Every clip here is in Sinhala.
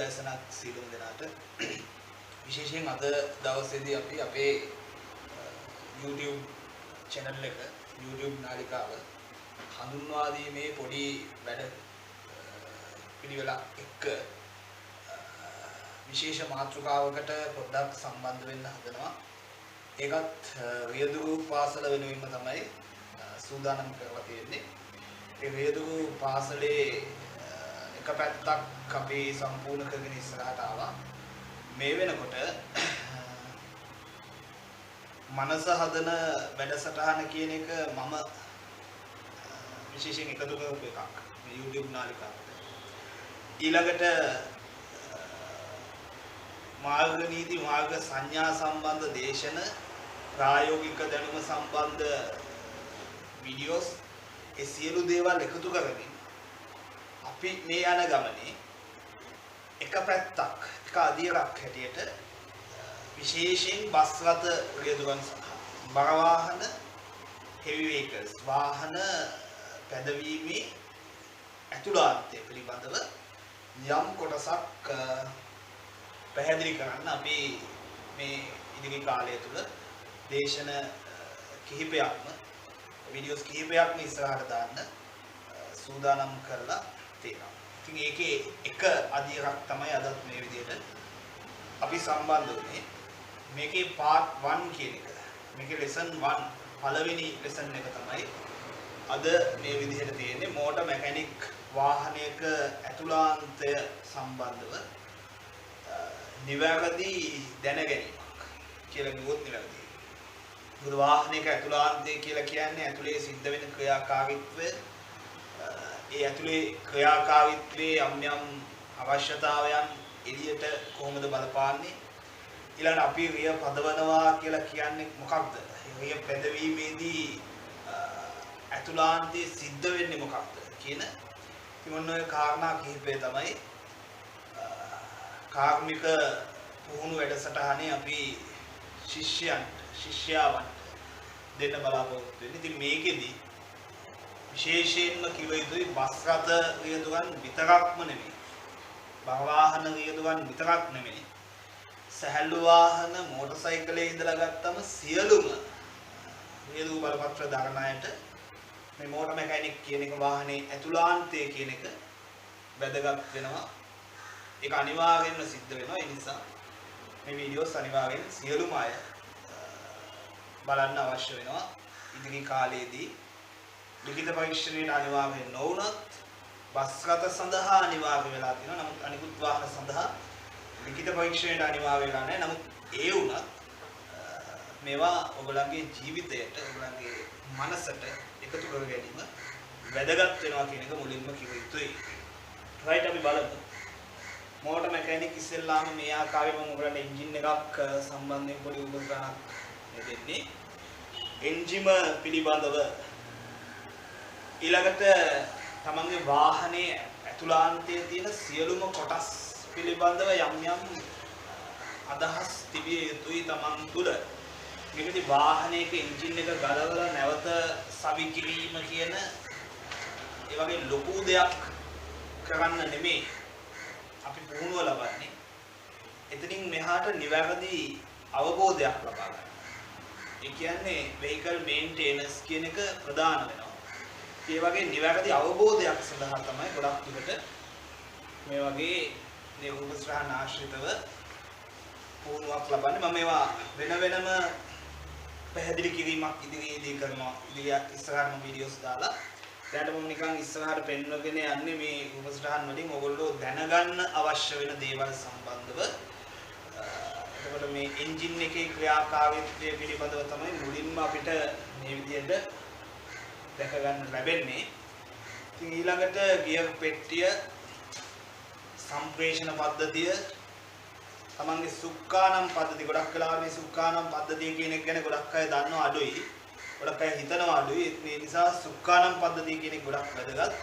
උදෑසනක් සියලුම දෙනාට විශේෂයෙන් අද දවසේදී අපි අපේ YouTube channel එක YouTube නාලිකාව හඳුන්වා දීමේ පොඩි වැඩ පිළිවෙලක් එක්ක විශේෂ මාතෘකාවකට පොඩ්ඩක් සම්බන්ධ වෙන්න හදනවා. ඒකත් රියදුරු පාසල වෙනුවෙන්ම තමයි සූදානම් කරලා තියෙන්නේ. ඒ රියදුරු පාසලේ එක පැත්තක් අපි සම්පූර්ණ කරගෙන ඉස්සරහට ආවා. මේ වෙනකොට මනස හදන වැඩසටහන කියන එක මම විශේෂයෙන් එකතු කරපු එකක් මේ YouTube නාලිකාවට. ඊළඟට මාර්ග නීති මාර්ග සංඥා සම්බන්ධ දේශන ප්‍රායෝගික දැනුම සම්බන්ධ වීඩියෝස් ඒ සියලු දේවල් එකතු කරගෙන අපි මේ යන ගමනේ එක පැත්තක් එක අදියරක් හැටියට විශේෂයෙන් බස් රථ රියදුරන් සඳහා බර වාහන heavy vehicles වාහන පැදවීමේ අතුලාන්තය පිළිබඳව යම් කොටසක් පැහැදිලි කරන්න අපි මේ ඉදිරි කාලය තුල දේශන කිහිපයක්ම වීඩියෝස් කිහිපයක්ම ඉස්සරහට දාන්න සූදානම් කරලා තියෙනවා. ඉතින් ඒකේ එක අදියරක් තමයි අදත් මේ විදිහට අපි සම්බන්ධ වෙන්නේ. මේකේ part 1 කියන එක. මේකේ lesson 1 පළවෙනි lesson එක තමයි අද මේ විදිහට තියෙන්නේ මෝටර් මැකැනික් වාහනයක ඇතුළාන්තය සම්බන්ධව නිවැරදි දැනගැනීමක් කියලා කිව්වොත් නිවැරදි. මොකද වාහනයක ඇතුළාන්තය කියලා කියන්නේ ඇතුලේ සිද්ධ වෙන ක්‍රියාකාරීත්වය ඒ ඇතුලේ ක්‍රියාකාරීත්වයේ යම් යම් අවශ්‍යතාවයන් එළියට කොහොමද බලපාන්නේ ඊළඟ අපි රිය පදවනවා කියලා කියන්නේ මොකක්ද? රිය පැදවීමේදී ඇතුළාන්තයේ සිද්ධ වෙන්නේ මොකක්ද කියන මොන ඔය කාරණා කිහිපය තමයි කාර්මික පුහුණු වැඩසටහනේ අපි ශිෂ්‍යයන්ට දෙන්න බලාපොරොත්තු වෙන්නේ. ඉතින් මේකෙදි විශේෂයෙන්ම කිව යුතුයි බස් රථ රියදුරන් විතරක්ම නෙමෙයි. බර වාහන රියදුරන් විතරක් නෙමෙයි. සැහැල්ලු වාහන මෝටර් සයිකලේ ඉඳලා ගත්තම සියලුම රියදුරු බලපත්‍ර දරන අයට මේ මෝටර් මැකැනික් කියන එක වාහනේ ඇතුළාන්තය කියන එක වැදගත් වෙනවා. ඒක අනිවාර්යෙන්ම සිද්ධ වෙනවා. ඒ නිසා මේ වීඩියෝස් අනිවාර්යෙන් සියලුම අය බලන්න අවශ්‍ය වෙනවා. ඉදිරි කාලයේදී ලිඛිත පරීක්ෂණයට අනිවාර්යෙන් නොවුනත් බස් රථ සඳහා අනිවාර්ය වෙලා තියෙනවා. නමුත් අනිකුත් වාහන සඳහා ලිඛිත පරීක්ෂණයට අනිවාර්ය වෙලා නැහැ. නමුත් ඒ වුණත් මේවා ඔයගලගේ ජීවිතයට ඔයගලගේ මනසට එකතු කර ගැනීම වැදගත් වෙනවා කියන එක මුලින්ම කිව යුතුයි. රයිට් අපි බලමු. මෝටර් මැකැනික් ඉස්සෙල්ලාම මේ ආකාරයෙන්ම ඔයගලන්ට එන්ජින් එකක් සම්බන්ධයෙන් පොඩි උපකරණයක් දෙන්නේ. එන්ජිම පිළිබඳව ඊළඟට තමන්ගේ වාහනේ ඇතුළාන්තයේ තියෙන සියලුම කොටස් පිළිබඳව යම් යම් අදහස් තිබිය යුතුයි තමන් තුළ. මේකදී වාහනයක එන්ජින් එක ගලවලා නැවත සවි කිරීම කියන ඒ වගේ ලොකු දෙයක් කරන්න නෙමෙයි අපි පුහුණුව ලබන්නේ. එතනින් මෙහාට නිවැරදි අවබෝධයක් ලබා ගන්න. ඒ කියන්නේ vehicle maintenance කියන එක ප්‍රධාන වෙනවා. ඒ වගේ නිවැරදි අවබෝධයක් සඳහා තමයි ගොඩක් දුරට මේ වගේ නිරූපස්රහන ආශ්‍රිතව පුහුණුවක් ලබන්නේ. මම මේවා වෙන වෙනම පැහැදිලි කිරීමක් ඉදිරියේදී කරනවා. ඉදිරියට ඉස්සරහටම වීඩියෝස් දාලා දැන් මම නිකන් ඉස්සරහට පෙන්වගෙන යන්නේ මේ රූපස්රහන් වලින් ඔයගොල්ලෝ දැනගන්න අවශ්‍ය වෙන දේවල් සම්බන්ධව. එතකොට මේ එන්ජින් එකේ ක්‍රියාකාරීත්වය පිළිබඳව තමයි මුලින්ම අපිට මේ විදිහට දැක ගන්න ලැබෙන්නේ. ඉතින් ඊළඟට ගියර් පෙට්ටිය සම්ප්‍රේෂණ පද්ධතිය තමන්ගේ සුක්කානම් පද්ධතිය ගොඩක් වෙලාවට මේ සුක්කානම් පද්ධතිය කියන එක ගැන ගොඩක් අය දන්නව අඩුයි. ගොඩක් අය හිතනවා අඩුයි. ඒ නිසා සුක්කානම් පද්ධතිය කියන එක ගොඩක් වැදගත්.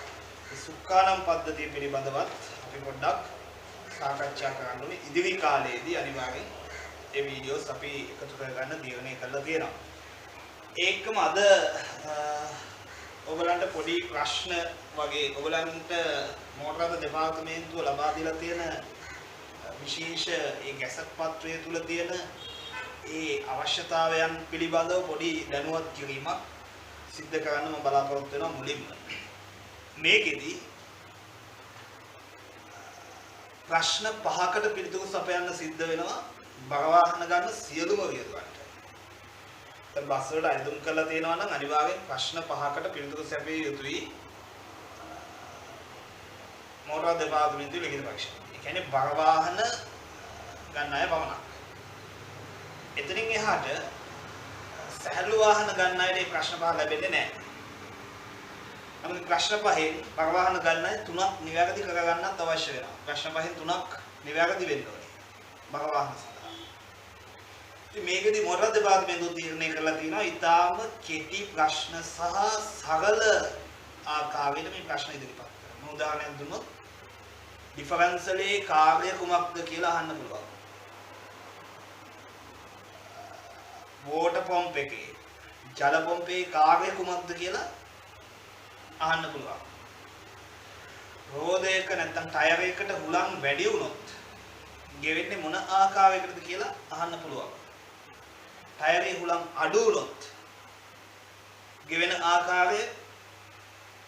මේ සුක්කානම් පද්ධතිය පිළිබඳවත් අපි පොඩ්ඩක් සාකච්ඡා කරන්න ඕනේ. ඉදිරි කාලයේදී අනිවාර්යෙන් මේ වීඩියෝස් අපි එකතු කරගන්න තීරණය කරලා තියෙනවා. ඒකම අද ඔයගලන්ට පොඩි ප්‍රශ්න වගේ ඔයගලන්ට මෝටර රථ දෙපාර්තමේන්තුව ලබා දීලා තියෙන විශේෂ ඒ ගැසට් පත්‍රය තුල තියෙන ඒ අවශ්‍යතාවයන් පිළිබඳව පොඩි දැනුවත් කිරීමක් සිද්ධ කරන්න මම බලාපොරොත්තු වෙනවා මුලින්ම. මේකෙදි ප්‍රශ්න 5කට පිළිතුරු සපයන්න සිද්ධ වෙනවා බර වාහන ගන්න සියලුම වියදමට. දැන් බස් වලට අයදුම් කරලා තියෙනවා නම් අනිවාර්යෙන් ප්‍රශ්න 5කට පිළිතුරු සැපිය යුතුයි. මෝටර් දෙපාර්තමේන්තුවේ ලිඛිත පරීක්ෂණ. ඒ කියන්නේ බර වාහන ගන්න අය පමණක්. එතනින් එහාට සැහැල්ලු වාහන ගන්න අයට මේ ප්‍රශ්න 5 ලැබෙන්නේ නැහැ. නමුත් ප්‍රශ්න 5න් බර වාහන ගන්න අය 3ක් නිවැරදි කර ගන්නත් අවශ්‍ය වෙනවා. ප්‍රශ්න 5න් 3ක් නිවැරදි වෙන්න ඕනේ. බර වාහන සඳහා. ඉතින් මේකෙදි මෝටර් දෙපාර්තමේන්තුව තීරණය කරලා තියෙනවා ඊටාම කෙටි ප්‍රශ්න සහ සරල ආකාරයට මේ ප්‍රශ්න ඉදිරිපත් කරනවා. උදාහරණයක් දුන්නොත් ඩිෆරන්ෂලේ කාර්ය කුමක්ද කියලා අහන්න පුළුවන්. වෝටර් පම්ප් එකේ ජල පම්පේ කාර්ය කුමක්ද කියලා අහන්න පුළුවන්. රෝදයක නැත්නම් ටයර් එකකට හුලං වැඩි වුණොත් ගෙවෙන්නේ මොන ආකාරයකටද කියලා අහන්න පුළුවන්. ටයරේ හුලං අඩු වුණොත් ගෙවෙන ආකාරය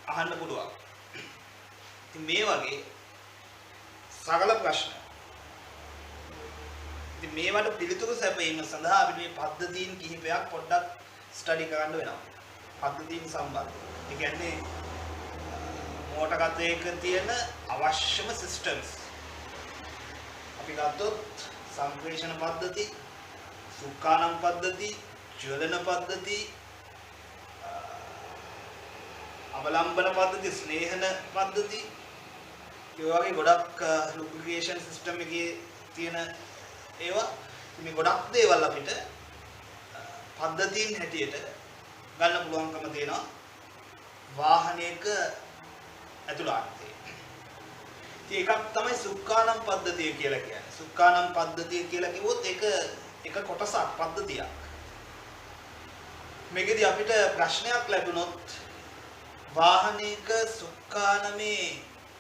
අහන්න පුළුවන්. ඉතින් මේ වගේ සරල ප්‍රශ්න. ඉතින් මේවට පිළිතුරු සැපයීම සඳහා අපි මේ පද්ධතීන් කිහිපයක් පොඩ්ඩක් ස්ටඩි කරන්න වෙනවා. පද්ධතීන් සම්බන්ධ. ඒ කියන්නේ මෝටර් එකක තියෙන අවශ්‍යම සිස්ටම්ස්. අපි ගත්තොත් සංප්‍රේෂණ පද්ධති, සුක්කානම් පද්ධති, ජ්වලන පද්ධති, අවලම්බන පද්ධති, ස්නේහන පද්ධති, ඒ වගේ ගොඩක් ලුබ්‍රිකේෂන් සිස්ටම් එකේ තියෙන ඒවා මේ ගොඩක් දේවල් අපිට පද්ධතීන් හැටියට ගන්න පුළුවන්කම තියෙනවා වාහනයක ඇතුළාන්තයේ. ඉතින් එකක් තමයි සුක්කානම් පද්ධතිය කියලා කියන්නේ. සුක්කානම් පද්ධතිය කියලා කිව්වොත් ඒක එක කොටසක් පද්ධතියක්. මේකෙදි අපිට ප්‍රශ්නයක් ලැබුණොත් වාහනයක සුක්කානමේ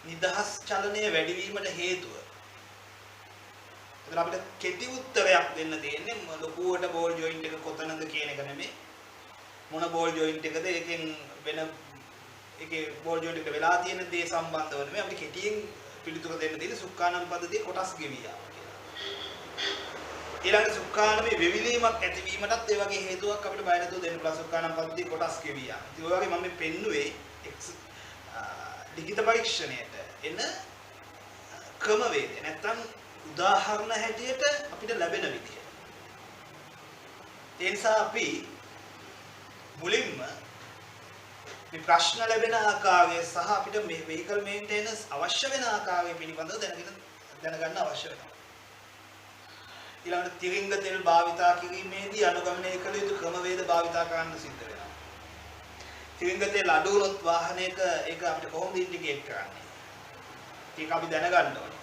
නිදහස් චලනය වැඩිවීමට හේතුව. එතන අපිට කෙටි උත්තරයක් දෙන්න තියෙන්නේ ලොකුවට බෝල් ජොයින්ට් එක කොතනද කියන එක නෙමෙයි. මොන බෝල් ජොයින්ට් එකද ඒකෙන් වෙන ඒකේ බෝල් ජොයින්ට් එකට වෙලා තියෙන දේ සම්බන්ධව නෙමෙයි අපිට කෙටියෙන් පිළිතුරු දෙන්න තියෙන්නේ සුක්කානම් පද්ධතියේ කොටස් ගෙවියාව කියලා. ඊළඟ සුක්කානමේ වෙවිලීමක් ඇතිවීමටත් ඒ වගේ හේතුවක් අපිට බය නැතුව දෙන්න පුළුවන් සුක්කානම් පද්ධතියේ කොටස් ගෙවියාව. ඒ වගේ මම මේ පෙන්නුවේ ලිඛිත පරීක්ෂණයට එන ක්‍රමවේදය නැත්නම් උදාහරණ හැටියට අපිට ලැබෙන විදිය. ඒ නිසා අපි මුලින්ම මේ ප්‍රශ්න ලැබෙන ආකාරය සහ අපිට මේ vehicle maintenance අවශ්‍ය වෙන ආකාරය පිළිබඳව දැනගන්න අවශ්‍ය වෙනවා. ඊළඟට තිරිංග තෙල් භාවිතා කිරීමේදී අනුගමනය කළ යුතු ක්‍රමවේද භාවිතා කරන්න සිද්ධ වෙනවා. තිරිංග තෙල් අඩු වුණොත් වාහනයක ඒක අපිට කොහොමද ඉන්ඩිකේට් කරන්නේ? ඒක අපි දැනගන්න ඕනේ.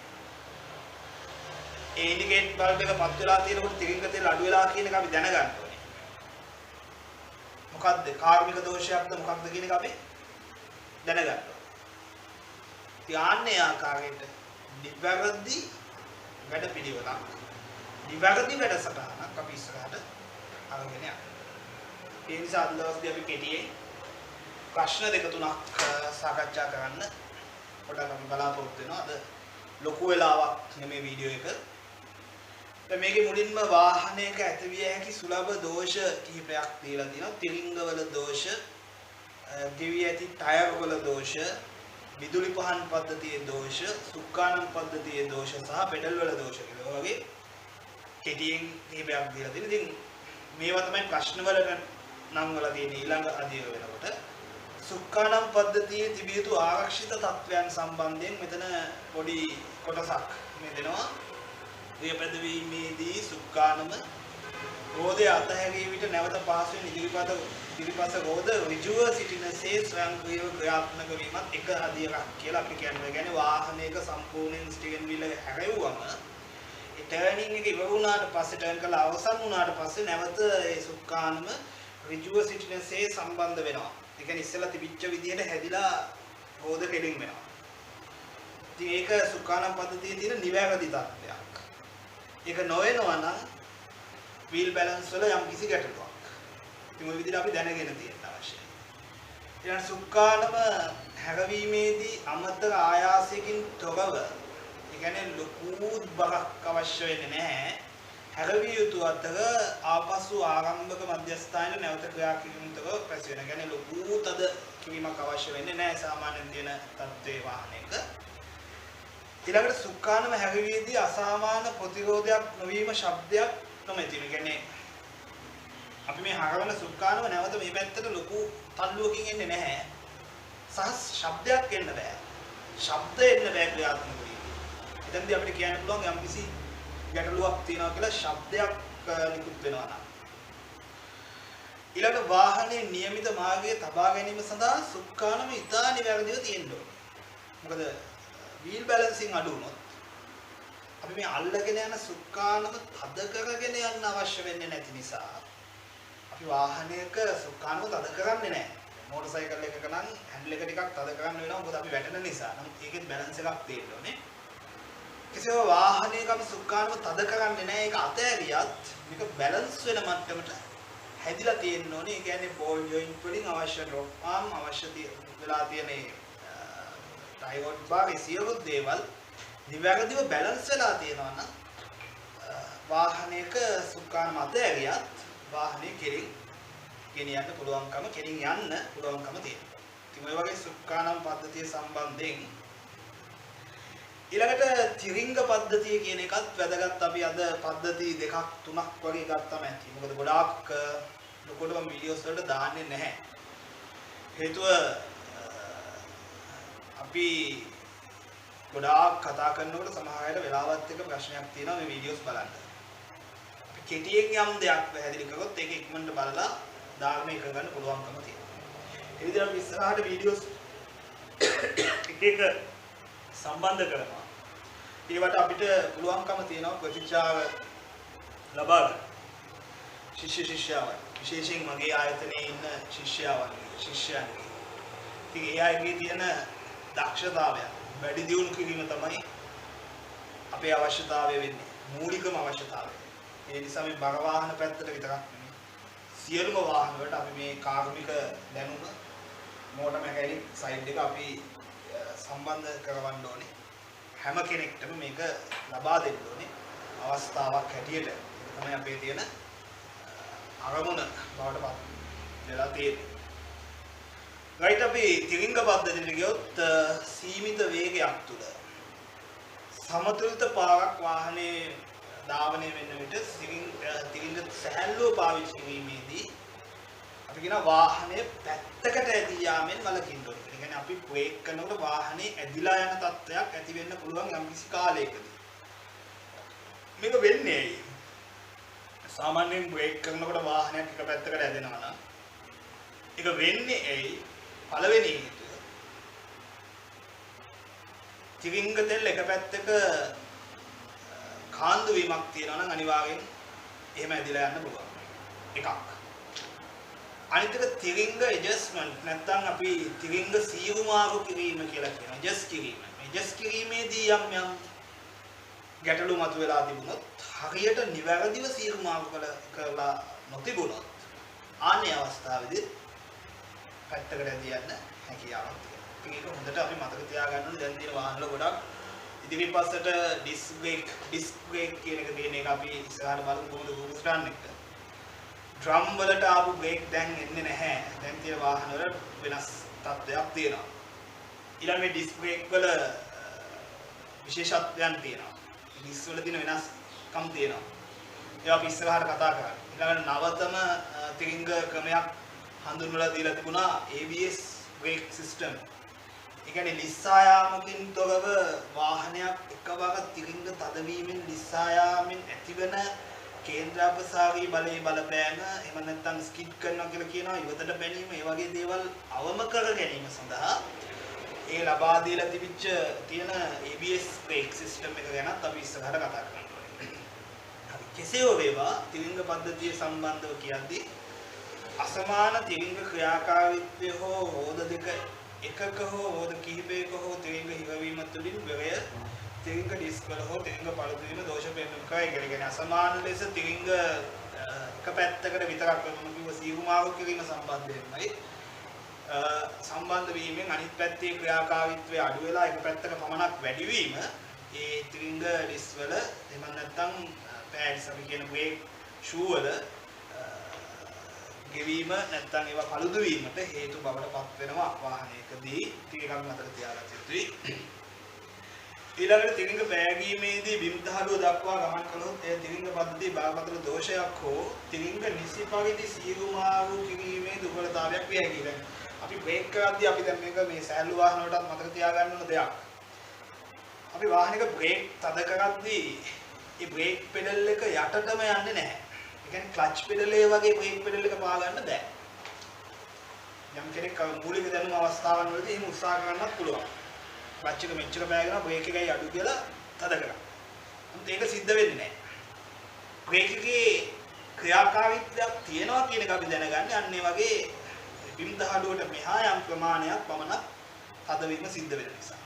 ඒ ඉන්ඩිකේට් බල්බ් එක පත් වෙලා තියෙනකොට තිරිංග තෙල් අඩු වෙලා කියන එක අපි දැනගන්න ඕනේ. මොකද්ද කාර්මික දෝෂයක්ද මොකක්ද කියන එක අපි දැනගන්න ඕනේ. ධාන්‍ය ආකාරයට නිවැරදි වැඩපිළිවෙලක් නිවැරදි වැඩසටහනක් අපි ඉස්සරහට අරගෙන යනවා. ඒ නිසා අද දවසේදී අපි කෙටියෙන් ප්‍රශ්න දෙක තුනක් සාකච්ඡා කරන්න පොඩ්ඩක් අපි බලාපොරොත්තු වෙනවා. අද ලොකු වෙලාවක් නෙමෙයි වීඩියෝ එක. දැන් මේකේ මුලින්ම වාහනයක ඇතිවිය හැකි සුලභ දෝෂ කිහිපයක් දීලා තියෙනවා. තිරිංගවල දෝෂ, ගෙවි ඇති ටයර් වල දෝෂ, විදුලි පහන් පද්ධතියේ දෝෂ, සුක්කානම් පද්ධතියේ දෝෂ සහ පෙඩල් වල දෝෂ කියලා වගේ කෙටියෙන් කිහිපයක් දීලා තියෙනවා. ඉතින් මේවා තමයි ප්‍රශ්න වලට නම් වල තියෙන ඊළඟ අදියර වෙනකොට සුක්කානම් පද්ධතියේ තිබිය යුතු ආරක්ෂිත තත්වයන් සම්බන්ධයෙන් මෙතන පොඩි කොටසක් මේ දෙනවා. ඒ පැදවීමේදී සුක්කානම රෝදය අතහැරීම විට නැවත පහසුවෙන් ඉදිරිපස රෝද ඍජුව සිටිනසේ ස්වයංක්‍රීයව ක්‍රියාත්මක වීමත් එක අදියරක් කියලා අපි කියනවා. ඒ කියන්නේ වාහනයක සම්පූර්ණයෙන් ස්ටියරින් වීල් එක හැරෙව්වම ඒ ටර්නින් එක ඉවර වුණාට පස්සේ ටර්න් කරලා අවසන් වුණාට පස්සේ නැවත ඒ සුක්කානම ඍජුව සිටිනසේ සම්බන්ධ වෙනවා. ඒ කියන්නේ ඉස්සෙල්ලා තිබිච්ච විදිහට හැදිලා රෝද කෙලින් වෙනවා. ඉතින් ඒක සුක්කානම් පද්ධතියේ තියෙන නිවැරදි තත්ත්වයක්. ඒක නොවෙනවා නම් wheel balance වල යම් කිසි ගැටලුවක්. ඉතින් ওই විදිහට අපි දැනගෙන තියෙන්න අවශ්‍යයි. ඊළඟ සුක්කානම හැරවීමේදී අමතර ආයාසයකින් තොරව, ඒ කියන්නේ ලොකු බරක් අවශ්‍ය වෙන්නේ නැහැ. හැරවිය යුතු අතර ආපසු ආරම්භක මධ්‍යස්ථානයේ නැවත ක්‍රියා කිරීමෙන් තොරව ප්‍රැස් වෙන. කියන්නේ ලොකු තද කිරීමක් අවශ්‍ය වෙන්නේ නැහැ සාමාන්‍යයෙන් තියෙන තත්ත්වයේ වාහනයක. ඊළඟට සුක්කානම හැරවියේදී අසාමාන්‍ය ප්‍රතිරෝධයක් නොවීම ශබ්දයක් තමයි තියෙන්නේ. කියන්නේ අපි මේ හරවන සුක්කානම නැවත මේ පැත්තට ලොකු තල්ලුවකින් එන්නේ නැහැ. සහ ශබ්දයක් එන්න බෑ. ශබ්ද එන්න බෑ ක්‍රියාත්මක වීම. එතෙන්දී අපිට කියන්න පුළුවන් යම්කිසි ගැටලුවක් තියෙනවා කියලා ශබ්දයක් නිකුත් වෙනවා නම්. ඊළඟ වාහනයේ නියමිත මාර්ගයේ තබා ගැනීම සඳහා සුක්කානම ඉතා නිවැරදිව තියෙන්න ඕනේ. මොකද wheel balancing අඩු වුණොත් අපි මේ අල්ලගෙන යන සුක්කානම තද කරගෙන යන්න අවශ්‍ය වෙන්නේ නැති නිසා අපි වාහනයක සුක්කානම තද කරන්නේ නැහැ. මෝටර් සයිකල් එකක නම් හැන්ඩල් එක ටිකක් තද කරන්න වෙනවා මොකද අපි වැටෙන නිසා. නමුත් ඒකෙත් බැලන්ස් එකක් තියෙන්න ඕනේ. කිසිම වාහනයක අපි සුක්කානම තද කරන්නේ නැහැ. ඒක අතෑරියත් මේක බැලන්ස් වෙන මට්ටමට හැදිලා තියෙන්න ඕනේ. ඒ කියන්නේ බෝල් ජොයින්ට් වලින් අවශ්‍ය ඩ්‍රොප් ආම් අවශ්‍ය වෙලා තියෙන ටයිවෝඩ් බාර් සියලු දේවල් නිවැරදිව බැලන්ස් වෙලා තියෙනවා නම් වාහනයක සුක්කානම අතෑරියත් වාහනේ කෙලින් ගෙනියන්න පුළුවන්කම කෙලින් යන්න පුළුවන්කම තියෙනවා. ඉතින් ඔය වගේ සුක්කානම් පද්ධතිය සම්බන්ධයෙන් ඊළඟට තිරිංග පද්ධතිය කියන එකත් වැදගත්. අපි අද පද්ධති දෙකක් තුනක් වගේ ගත්තම ඇති. මොකද ගොඩාක් ලොකටම වීඩියෝස් වලට දාන්නේ නැහැ. හේතුව අපි ගොඩාක් කතා කරනකොට සමහර අයට වෙලාවත් එක්ක ප්‍රශ්නයක් තියෙනවා මේ වීඩියෝස් බලන්න. අපි කෙටියෙන් යම් දෙයක් පැහැදිලි කරොත් ඒක ඉක්මනට බලලා ධාරණය කරගන්න පුළුවන්කම තියෙනවා. ඒ විදිහට අපි ඉස්සරහට වීඩියෝස් එක සම්බන්ධ කරනවා. ඒවට අපිට පුළුවන්කම තියෙනවා ප්‍රතිචාර ලබා ගන්න. ශිෂ්‍ය ශිෂ්‍යාවන් විශේෂයෙන් මගේ ආයතනයේ ඉන්න ශිෂ්‍යයන්ගේ ඉතින් ඒ අයගේ තියෙන දක්ෂතාවය වැඩි දියුණු කිරීම තමයි අපේ අවශ්‍යතාවය වෙන්නේ. මූලිකම අවශ්‍යතාවය. ඒ නිසා මේ බර වාහන පැත්තට විතරක් නෙමෙයි සියලුම වාහන වලට අපි මේ කාර්මික දැනුම මෝටර් මෙකැනික් සයිඩ් එක අපි සම්බන්ධ කරවන්න ඕනේ. හැම කෙනෙක්ටම මේක ලබා දෙන්න ඕනේ අවස්ථාවක් හැටියට. ඒක තමයි අපේ තියෙන අරමුණ බවට පත් වෙලා තියෙන්නේ. right අපි තිරිංග පද්ධතියට ගියොත් සීමිත වේගයක් තුල සමතුලිත පාරක් වාහනේ ධාවනය වෙන විට තිරිංග සැහැල්ලුව පාවිච්චි කිරීමේදී අපි කියන වාහනේ පැත්තකට ඇදී යාමෙන් වළකින්න ඕනේ. ඒ කියන්නේ අපි බ්‍රේක් කරනකොට වාහනේ ඇදිලා යන තත්ත්වයක් ඇති වෙන්න පුළුවන් යම්කිසි කාලයකදී. මේක වෙන්නේ ඇයි? සාමාන්‍යයෙන් බ්‍රේක් කරනකොට වාහනයක් එක පැත්තකට ඇදෙනවා නම් ඒක වෙන්නේ ඇයි? පළවෙනි හේතුව තිරිංග තෙල් එක පැත්තක කාන්දු වීමක් තියෙනවා නම් අනිවාර්යෙන් එහෙම ඇදිලා යන්න පුළුවන්. එකක්. අනිත් එක තිරිංග ඇඩ්ජස්ට්මන්ට් නැත්නම් අපි තිරිංග සීරු මාරු කිරීම කියලා කියනවා. ඇඩ්ජස්ට් කිරීම. ඇඩ්ජස්ට් කිරීමේදී යම් ගැටලු මතුවලා තිබුණොත් හරියට නිවැරදිව සීරු මාරු කරලා නොතිබුණොත් ආන්නේ අවස්ථාවේදී පැත්තකට ඇදී යන්න හැකියාවක් තියෙනවා. ඒක හොඳට අපි මතක තියාගන්න ඕනේ. දැන් තියෙන වාහන වල ගොඩක් ඉදිරිපස්සට ඩිස්ක් බ්‍රේක් කියන එක තියෙන එක අපි ඉස්සරහට බලමු කොහොමද ගුරුස්ටාන් එක. ඩ්‍රම් වලට ආපු බ්‍රේක් දැන් එන්නේ නැහැ. දැන් තියෙන වාහන වල වෙනස් තත්ත්වයක් තියෙනවා. ඊළඟ මේ ඩිස්ක් බ්‍රේක් වල විශේෂත්වයන් තියෙනවා. ඩිස්ක් වල තියෙන වෙනස්කම් තියෙනවා. ඒවා අපි ඉස්සරහට කතා කරමු. ඊළඟ නවතම තිරිංග ක්‍රමයක් හඳුන්වලා දීලා තිබුණා ABS brake system. ඒ කියන්නේ ලිස්සායාමකින් තොරව වාහනයක් එකවර තිරිංග තදවීමෙන් ලිස්සායාමෙන් ඇතිවන කේන්ද්‍රාපසාරී බලයේ බලපෑම එහෙම නැත්නම් ස්කිඩ් කරනවා කියලා කියනවා ඉවතට බැනීම ඒ වගේ දේවල් අවම කර ගැනීම සඳහා ඒ ලබා දීලා තිබිච්ච තියෙන ABS brake system එක ගැනත් අපි ඉස්සරහට කතා කරනවා. හරි කෙසේ හෝ වේවා තිරිංග පද්ධතිය සම්බන්ධව කියද්දී අසමාන තිරිංග ක්‍රියාකාරීත්වය හෝ රෝධ දෙක එකක හෝ රෝධ කිහිපයක හෝ තිරිංග හිරවීම තුළින් වේගය තිරිංග ඩිස්ක් වල හෝ තිරිංග පළුදු වීම දෝෂ පෙන්වන කයි කියලා කියන්නේ අසමාන ලෙස තිරිංග එක පැත්තකට විතරක් මම කිව්ව සීරු මාරු කිරීම සම්බන්ධයෙන්මයි සම්බන්ධ වීමෙන් අනිත් පැත්තේ ක්‍රියාකාරීත්වය අඩු වෙලා එක පැත්තක පමණක් වැඩි වීම ඒ තිරිංග ඩිස්ක් වල එහෙම නැත්නම් පෑඩ්ස් අපි කියන බ්‍රේක් ෂූ වල ගෙවීම නැත්නම් ඒවා පළුදු වීමට හේතු බවට පත් වෙනවා වාහනයකදී ටිකක් මතක තියාගන්න යුතුයි. ඊළඟට තිරිංග පෑගීමේදී බිම් දහඩුව දක්වා ගමන් කළොත් ඒ තිරිංග පද්ධතියේ බාරපතල දෝෂයක් හෝ තිරිංග නිසි පරිදි සීරු මාරු කිරීමේ දුර්වලතාවයක් විය හැකියි. අපි බ්‍රේක් කරද්දී අපි දැන් මේක මේ සෑහළු වාහන වලටත් මතක තියාගන්න ඕන දෙයක්. අපි වාහනයක බ්‍රේක් තද කරද්දී මේ බ්‍රේක් පෙඩල් එක යටටම යන්නේ නැහැ. ඒ කියන්නේ ක්ලච් පෙඩලේ වගේ බ්‍රේක් පෙඩල් එක පා ගන්න බෑ. යම් කෙනෙක් මූලික දැනුම අවස්ථාවන් වලදී එහෙම උත්සාහ කරන්නත් පුළුවන්. ක්ලච් එක මෙච්චර පෑගෙන බ්‍රේක් එකයි අඩු කියලා තද කරා. නමුත් ඒක සිද්ධ වෙන්නේ නැහැ. බ්‍රේක් එකේ ක්‍රියාකාරීත්වයක් තියෙනවා කියන එක අපි දැනගන්නේ අන්න ඒ වගේ බිම් දහඩුවට මෙහා යම් ප්‍රමාණයක් පමණක් තදවීම සිද්ධ වෙන නිසා.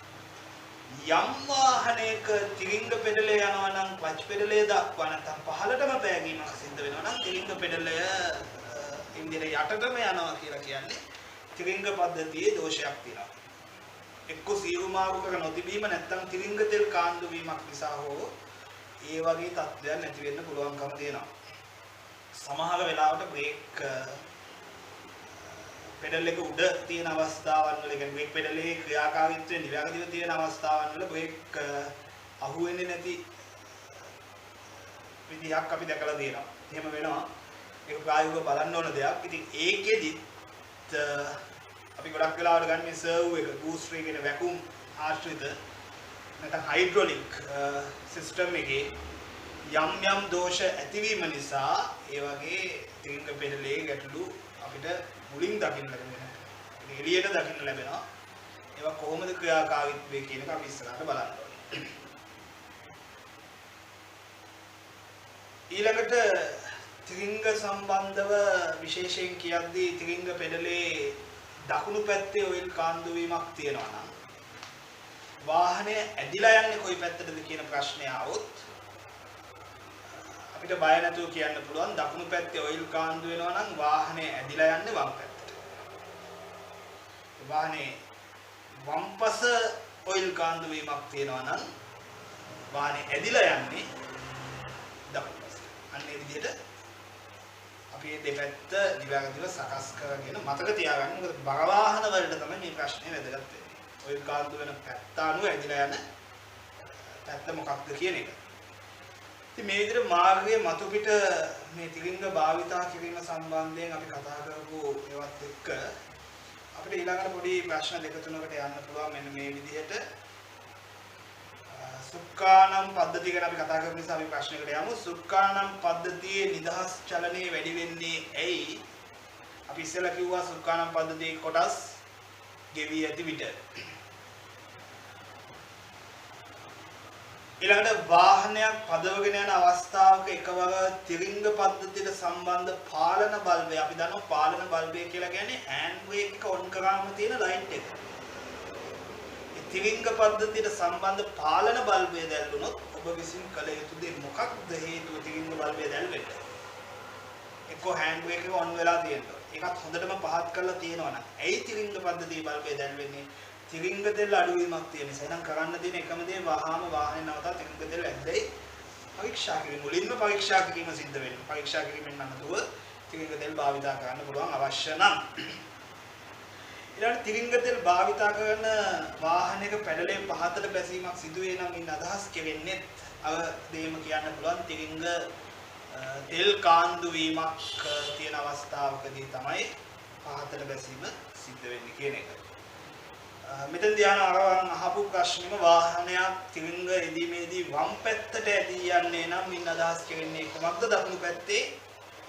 යම් වාහනයක තිරිංග පෙඩලේ යනවා නම් ක්ලච් පෙඩලේ දක්වා නැත්නම් පහළටම පෑගීමක් සිද්ධ වෙනවා නම් තිරිංග පෙඩලය ඉන්දිරේ යටටම යනවා කියලා කියන්නේ තිරිංග පද්ධතියේ දෝෂයක් තියෙනවා. එක්ක සීරු මාරු කර නොතිබීම නැත්නම් තිරිංග තෙල් කාන්දු වීමක් නිසා හෝ ඒ වගේ තත්ත්වයන් නැති වෙන්න පුළුවන්කම තියෙනවා. සමහර වෙලාවට බ්‍රේක් පෙඩල් එක උඩ තියෙන අවස්ථාවන් වල කියන්නේ බ්‍රේක් පෙඩලේ ක්‍රියාකාරීත්වය නිවැරදිව තියෙන අවස්ථාවන් වල බ්‍රේක් අහු වෙන්නේ නැති විදිහක් අපි දැකලා තියෙනවා. එහෙම වෙනවා. ඒක ප්‍රායෝගිකව බලන්න ඕන දෙයක්. ඉතින් ඒකෙදිත් අපි ගොඩක් වෙලාවට ගන්න මේ සර්ව් එක බූස්ටර් එකේ වැකුම් ආශ්‍රිත නැත්නම් හයිඩ්‍රොලික් සිස්ටම් එකේ යම් දෝෂ ඇතිවීම නිසා ඒ වගේ තිරිංග පෙඩලේ ගැටලු අපිට මුලින් දකින්න ලැබෙනවා. එළියට දකින්න ලැබෙනවා. ඒවා කොහොමද ක්‍රියාකාරීත්වය කියන එක අපි ඉස්සරහට බලන්න ඕනේ. ඊළඟට තිරිංග සම්බන්ධව විශේෂයෙන් කියද්දී තිරිංග පෙඩලේ දකුණු පැත්තේ ඔයිල් කාන්දු වීමක් තියෙනවා නම් වාහනය ඇදිලා යන්නේ කොයි පැත්තටද කියන ප්‍රශ්නය આવොත් අපිට බය නැතුව කියන්න පුළුවන් දකුණු පැත්තේ ඔයිල් කාන්දු වෙනවා නම් වාහනය ඇදිලා යන්නේ වම් පැත්තට. වාහනේ වම්පස ඔයිල් කාන්දු වීමක් තියෙනවා නම් වාහනේ ඇදිලා යන්නේ දකුණු පැත්තට. අන්න ඒ විදිහට අපි මේ දෙපැත්ත දිවගතිව සකස් කරගෙන මතක තියාගන්න. මොකද බර වාහන වලට තමයි මේ ප්‍රශ්නේ වැදගත් වෙන්නේ. ඔයිල් කාන්දු වෙන පැත්ත අනුව ඇදිලා යන පැත්ත මොකක්ද කියන එක. ඉතින් මේ විදිහට මාර්ගයේ මතු පිට මේ තිරිංග භාවිතා කිරීම සම්බන්ධයෙන් අපි කතා කරපු ඒවත් එක්ක අපිට ඊළඟට පොඩි ප්‍රශ්න දෙක තුනකට යන්න පුළුවන්. මෙන්න මේ විදිහට සුක්කානම් පද්ධතිය ගැන අපි කතා කරන නිසා අපි ප්‍රශ්නයකට යමු. සුක්කානම් පද්ධතියේ නිදහස් චලනයේ වැඩි වෙන්නේ ඇයි? අපි ඉස්සෙල්ලා කිව්වා සුක්කානම් පද්ධතියේ කොටස් ගෙවි ඇති විට. ඊළඟට වාහනයක් පදවගෙන යන අවස්ථාවක එකවර තිරිංග පද්ධතියට සම්බන්ධ පාලන බල්බය අපි දන්නවා පාලන බල්බය කියලා කියන්නේ හෑන්ඩ් බ්‍රේක් එක ඔන් කරාම තියෙන ලයිට් එක. ඒ තිරිංග පද්ධතියට සම්බන්ධ පාලන බල්බය දැල්ුණොත් ඔබ විසින් කළ යුතු දේ මොකක්ද හේතුව තිරිංග බල්බය දැල්වෙන්න? එක්කෝ හෑන්ඩ් බ්‍රේක් එක ඔන් වෙලා තියෙනවා. ඒකත් හොඳටම පහත් කරලා තියෙනවා නම් ඇයි තිරිංග පද්ධතියේ බල්බය දැල්වෙන්නේ? තිරිංග තෙල් අඩුවීමක් තියෙන නිසා. එහෙනම් කරන්න තියෙන එකම දේ වහාම වාහනේ නවතා තිරිංග තෙල් ඇද්දයි පරීක්ෂා කිරීම. මුලින්ම පරීක්ෂා කිරීම සිද්ධ වෙනවා. පරීක්ෂා කිරීමෙන් අනතුව තිරිංග තෙල් භාවිතා කරන්න පුළුවන් අවශ්‍ය නම්. ඊළඟට තිරිංග තෙල් භාවිතා කරන වාහනයක පැඩලේ පහතට බැසීමක් සිදු වේ නම් ඉන්න අදහස් කෙරෙන්නේ අර දෙයම කියන්න පුළුවන් තිරිංග තෙල් කාන්දු වීමක් තියෙන අවස්ථාවකදී තමයි පහතට බැසීම සිද්ධ වෙන්නේ කියන එක. මෙතෙන්දී අරන් අහපු ප්‍රශ්නෙම වාහනයක් තිරිංග එදීමේදී වම් පැත්තට ඇදී යන්නේ නම් ඉන්න අදහස් කෙරෙන්නේ කොහොමද? දකුණු පැත්තේ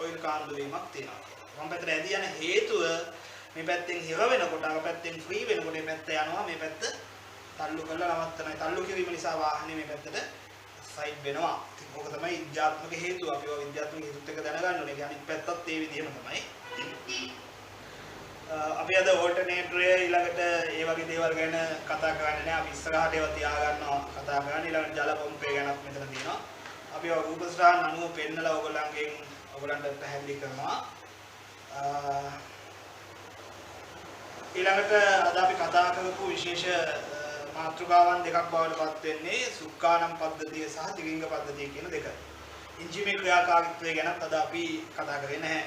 ඔයිල් කාන්දු වීමක් තියෙනවා. වම් පැත්තට ඇදී යන හේතුව මේ පැත්තෙන් හිර වෙනකොට අර පැත්තෙන් ෆ්‍රී වෙනකොට මේ පැත්ත යනවා මේ පැත්ත තල්ලු කරලා නවත්තනවා. තල්ලු කිරීම නිසා වාහනේ මේ පැත්තට සයිඩ් වෙනවා. ඉතින් ඕක තමයි විද්‍යාත්මක හේතුව. අපි ඔය විද්‍යාත්මක හේතුත් එක දැනගන්න ඕනේ. ඒ කියන්නේ පැත්තත් ඒ විදිහම තමයි. අපි අද ඕල්ටර්නේටර් ඊළඟට ඒ වගේ දේවල් ගැන කතා කරන්නේ නැහැ. අපි ඉස්සරහට ඒවා තියාගන්නවා කතා කරන්නේ. ඊළඟට ජල පොම්පේ ගැනත් මෙතන තියෙනවා. අපි රූපස්රාන් අනුව පෙන්නලා ඔයගොල්ලන්ට පැහැදිලි කරනවා. ඊළඟට අද අපි කතා කරපු විශේෂ මාතෘකාවන් දෙකක් බවට පත් වෙන්නේ සුක්කානම් පද්ධතිය සහ ත්‍රිංග පද්ධතිය කියන දෙක. ඉන්ජිමේ ක්‍රියාකාරීත්වය ගැනත් අද අපි කතා කරේ නැහැ.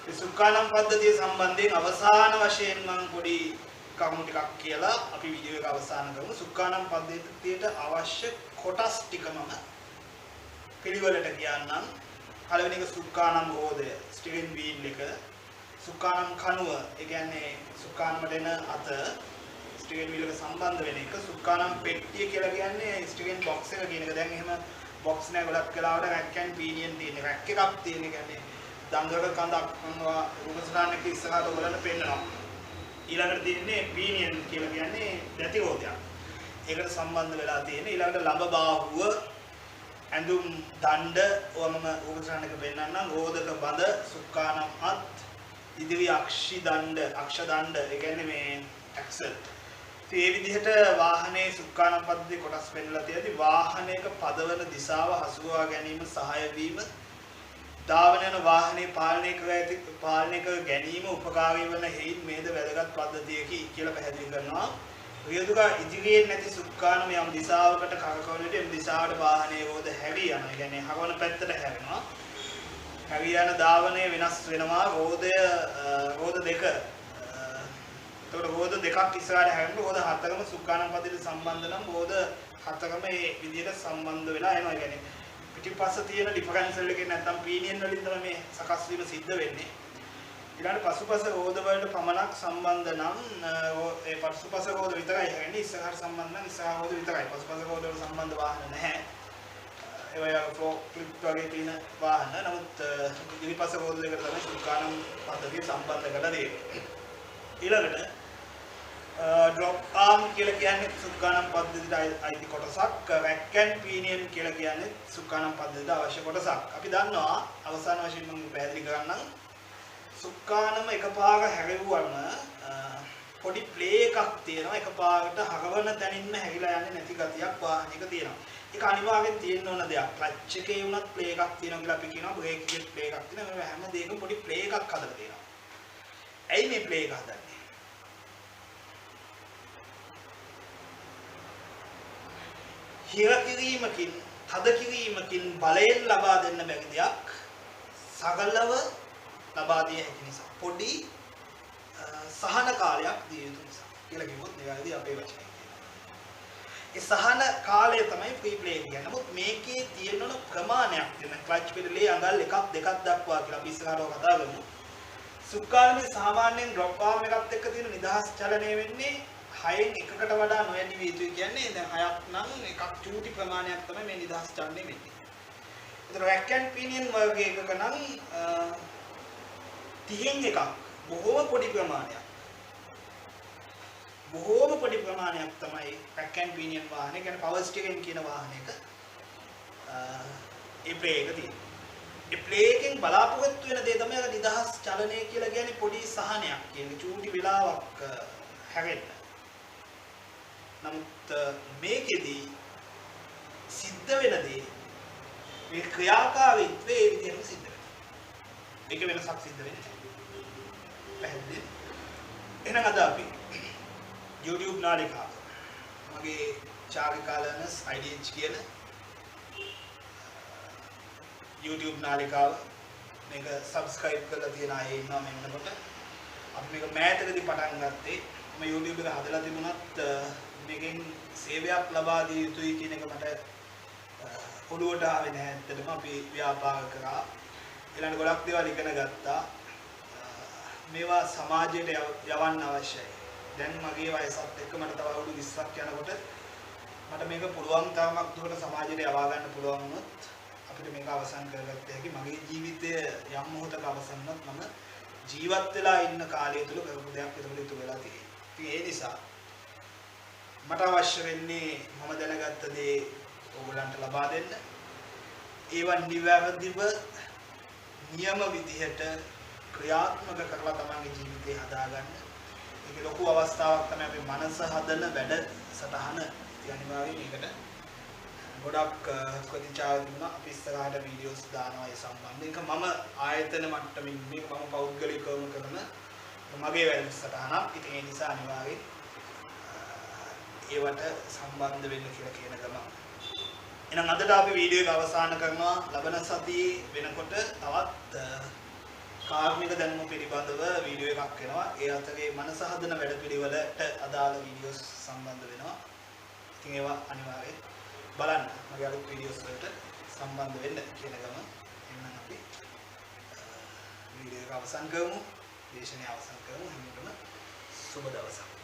මේ සුක්කානම් පද්ධතිය සම්බන්ධයෙන් අවසාන වශයෙන් මම පොඩි කරුණු ටිකක් කියලා අපි වීඩියෝ එක අවසන් කරමු. සුක්කානම් පද්ධතියට අවශ්‍ය කොටස් ටිකම පිළිවෙලට කියන්නම්. පළවෙනි එක සුක්කානම් රෝධය, ස්ටිරින් වීල් එක, සුක්කානම් කණුව, ඒ කියන්නේ සුක්කානමට එන අත ස්ටිරින් වීල් එක සම්බන්ධ වෙන එක. සුක්කානම් පෙට්ටිය කියලා කියන්නේ ස්ටිරින් බොක්ස් එක කියන එක. දැන් එහෙම බොක්ස් නෑ ගොඩක් කලාවට රැක් ඇන් පීනියන් තියෙන රැක් එකක් තියෙන. ඒ කියන්නේ දඟක කඳක් වුණා රූපස්රාන් එක ඉස්සරහට ඔයගලන්ට පෙන්නනවා. ඊළඟට තියෙන්නේ පීනියන් කියලා කියන්නේ දැති රෝධයක්. ඒකට සම්බන්ධ වෙලා තියෙන ඊළඟට ලඹ බාහුව, ඇඳුම් දණ්ඩ වම රූපස්රාන් එක පෙන්නන්නම්. රෝධක බඳ, සුක්කානම් අත්, ඉදිරි අක්ෂ දණ්ඩ, ඒ කියන්නේ මේ ඇක්සල්. මේ විදිහට වාහනේ සුක්කානම් පද්ධතිය කොටස් වෙන්නලා තියෙද්දි වාහනයක පදවන දිශාව හසුරුවා ගැනීම සහාය වීම, ධාවන යන වාහනේ පාලනය කර ගැනීම උපකාරී වන හේයින් මේද වැදගත් පද්ධතියකි කියලා පැහැදිලි කරනවා. රියදුරා ඉදිරියෙන් නැති සුක්කානම යම් දිශාවකට කරකවන විට එම් දිශාවට වාහනේ රෝධ හැරී යනවා. ඒ කියන්නේ හරවන පැත්තට හැරෙනවා. හැරී යන ධාවනය වෙනස් වෙනවා. රෝධ දෙක. ඒතකොට රෝධ දෙකක් ඉස්සරහට හැරෙනවා. රෝධ හතරම සුක්කානම් පද්ධතියට සම්බන්ධ නම් රෝධ හතරම මේ විදිහට සම්බන්ධ වෙලා යනවා. ඒ කියන්නේ පිටිපස්ස තියෙන ඩිෆරන්ෂල් එකේ නැත්නම් පීනියන් වලින් තමයි මේ සකස් වීම සිද්ධ වෙන්නේ. ඊළඟට පසුපස රෝධ වලට පමණක් සම්බන්ධ නම් ඒ පසුපස රෝධ විතරයි හැරෙන්නේ. ඉස්සරහට සම්බන්ධ නම් ඉස්සරහ රෝධ විතරයි. පසුපස රෝධ වල සම්බන්ධ වාහන නැහැ. ඒ වගේ ෆ්ලෝ ක්ලිප් වගේ තියෙන වාහන. නමුත් ඉදිරිපස රෝධ දෙකට තමයි සුක්කානම් පද්ධතිය සම්බන්ධ කරලා තියෙන්නේ. ඊළඟට ඩ්‍රොප් ආම් කියලා කියන්නේ සුක්කානම් පද්ධතියට අයිති කොටසක්. රැක් ඇන් පීනියන් කියලා කියන්නේ සුක්කානම් පද්ධතියට අවශ්‍ය කොටසක්. අපි දන්නවා අවසාන වශයෙන් මම පැහැදිලි කරන්නම්. සුක්කානම එකපාර හැරෙවුවම පොඩි ප්ලේ එකක් තියෙනවා. එකපාරට හරවන තැනින්ම හැරිලා යන්නේ නැති ගතියක් වාහනයක තියෙනවා. ඒක අනිවාර්යෙන් තියෙන්න ඕන දෙයක්. ක්ලච් එකේ වුණත් ප්ලේ එකක් තියෙනවා කියලා අපි කියනවා. බ්‍රේක් එකේ ප්ලේ එකක් තියෙනවා. මේ හැම දෙයකම පොඩි ප්ලේ එකක් හදලා තියෙනවා. ඇයි මේ ප්ලේ එක හදන්නේ? හිර කිරීමකින්, තද කිරීමකින් බලයෙන් ලබා දෙන්න බැරි දෙයක් සගලව ලබා දිය හැකි නිසා, පොඩි සහන කාලයක් දිය යුතු නිසා කියලා කිව්වොත් නිවැරදි අපේ වචනේ. ඒ සහන කාලය තමයි ෆ්‍රී ප්ලේ කියන්නේ. නමුත් මේකේ තියෙන ප්‍රමාණයක් තියෙන ක්ලච් පෙඩලේ අඟල් එකක් දෙකක් දක්වා කියලා අපි ඉස්සරහට කතා කරමු. සුක්කානමේ සාමාන්‍යයෙන් ඩ්‍රොප් ආර්ම් එකත් එක්ක තියෙන නිදහස් චලනය වෙන්නේ 6න් එකකට වඩා නොවැඩි විය යුතුයි. කියන්නේ දැන් 6ක් නම් එකක් චූටි ප්‍රමාණයක් තමයි මේ නිදහස් චලනය වෙන්නේ. ඒතර රැක් ඇන් පීනියන් වගේ එකක නම් 30න් එකක් බොහෝම පොඩි ප්‍රමාණයක්. බොහෝම පොඩි ප්‍රමාණයක් තමයි රැක් ඇන් පීනියන් වාහනේ කියන්නේ පවර් ස්ටියරින් කියන වාහනයක ඒ ප්ලේ එක තියෙනවා. ඒ ප්ලේ එකෙන් බලාපොරොත්තු වෙන දේ තමයි නිදහස් චලනය කියලා කියන්නේ පොඩි සහනයක් කියන්නේ චූටි වෙලාවක් හැරෙන්න. නමුත් මේකෙදී සිද්ධ වෙන දේ මේ ක්‍රියාකාරීත්වයේ ඒ විදිහට සිද්ධ වෙනවා. මේක වෙනසක් සිද්ධ වෙන්නේ නැහැ. පැහැදිලි? එහෙනම් අද අපි YouTube නාලිකාව මගේ චාරිකාලනස් IDH කියන YouTube නාලිකාව මේක subscribe කරලා තියන අය ඉන්නවා මෙන්නකොට. අපි මේක මෑතකදී පටන් ගත්තේ. මම YouTube එක හදලා තිබුණත් මේකෙන් සේවයක් ලබා දිය යුතුයි කියන එක මට ඔළුවට ආවේ නැහැ. ඇත්තටම අපි ව්‍යාපාර කරා. ඊළඟ ගොඩක් දේවල් ඉගෙන ගත්තා. මේවා සමාජයට යවන්න අවශ්‍යයි. දැන් මගේ වයසත් එක්ක මට තව අවුරුදු 20ක් යනකොට මට මේක පුළුවන් තරමක් දුරට සමාජයට යවා ගන්න පුළුවන් වුණොත් අපිට මේක අවසන් කරගත්ත හැකි. මගේ ජීවිතය යම් මොහොතක අවසන් වුණොත් මම ජීවත් වෙලා ඉන්න කාලය තුල කරපු දෙයක් විතර ඉතුරු වෙලා තියෙනවා. ඒ නිසා මට අවශ්‍ය වෙන්නේ මම දැනගත්ත දේ ඕගොල්ලන්ට ලබා දෙන්න. ඒවා නිවැරදිව නියම විදිහට ක්‍රියාත්මක කරලා තමන්ගේ ජීවිතේ හදාගන්න. ඒක ලොකු අවස්ථාවක් තමයි අපි මනස හදන වැඩ සටහන. අනිවාර්යයෙන් මේකට ගොඩක් ප්‍රතිචාර දුන්නා. අපි ඉස්සරහට වීඩියෝස් දානවා ඒ සම්බන්ධයෙන්. ඒක මම ආයතන මට්ටමින් මේක මම පෞද්ගලිකවම කරන මගේ වැඩසටහනක්. ඉතින් ඒ නිසා අනිවාර්යයෙන් ඒවට සම්බන්ධ වෙන්න කියලා කියන ගමන්. එහෙනම් අදට අපි වීඩියෝ එක අවසන් කරනවා. ලබන සතියේ වෙනකොට තවත් කාර්මික දැනුම පිළිබඳව වීඩියෝ එකක් එනවා. ඒ අතරේ මනස හදන වැඩපිළිවෙලට අදාළ වීඩියෝස් සම්බන්ධ වෙනවා. ඉතින් ඒවා අනිවාර්යයෙන් බලන්න. මගේ අලුත් වීඩියෝස් වලට සම්බන්ධ වෙන්න කියන ගමන් එන්න අපි වීඩියෝ එක අවසන් කරමු. දේශනය අවසන් කරමු. හැමෝටම සුබ දවසක්.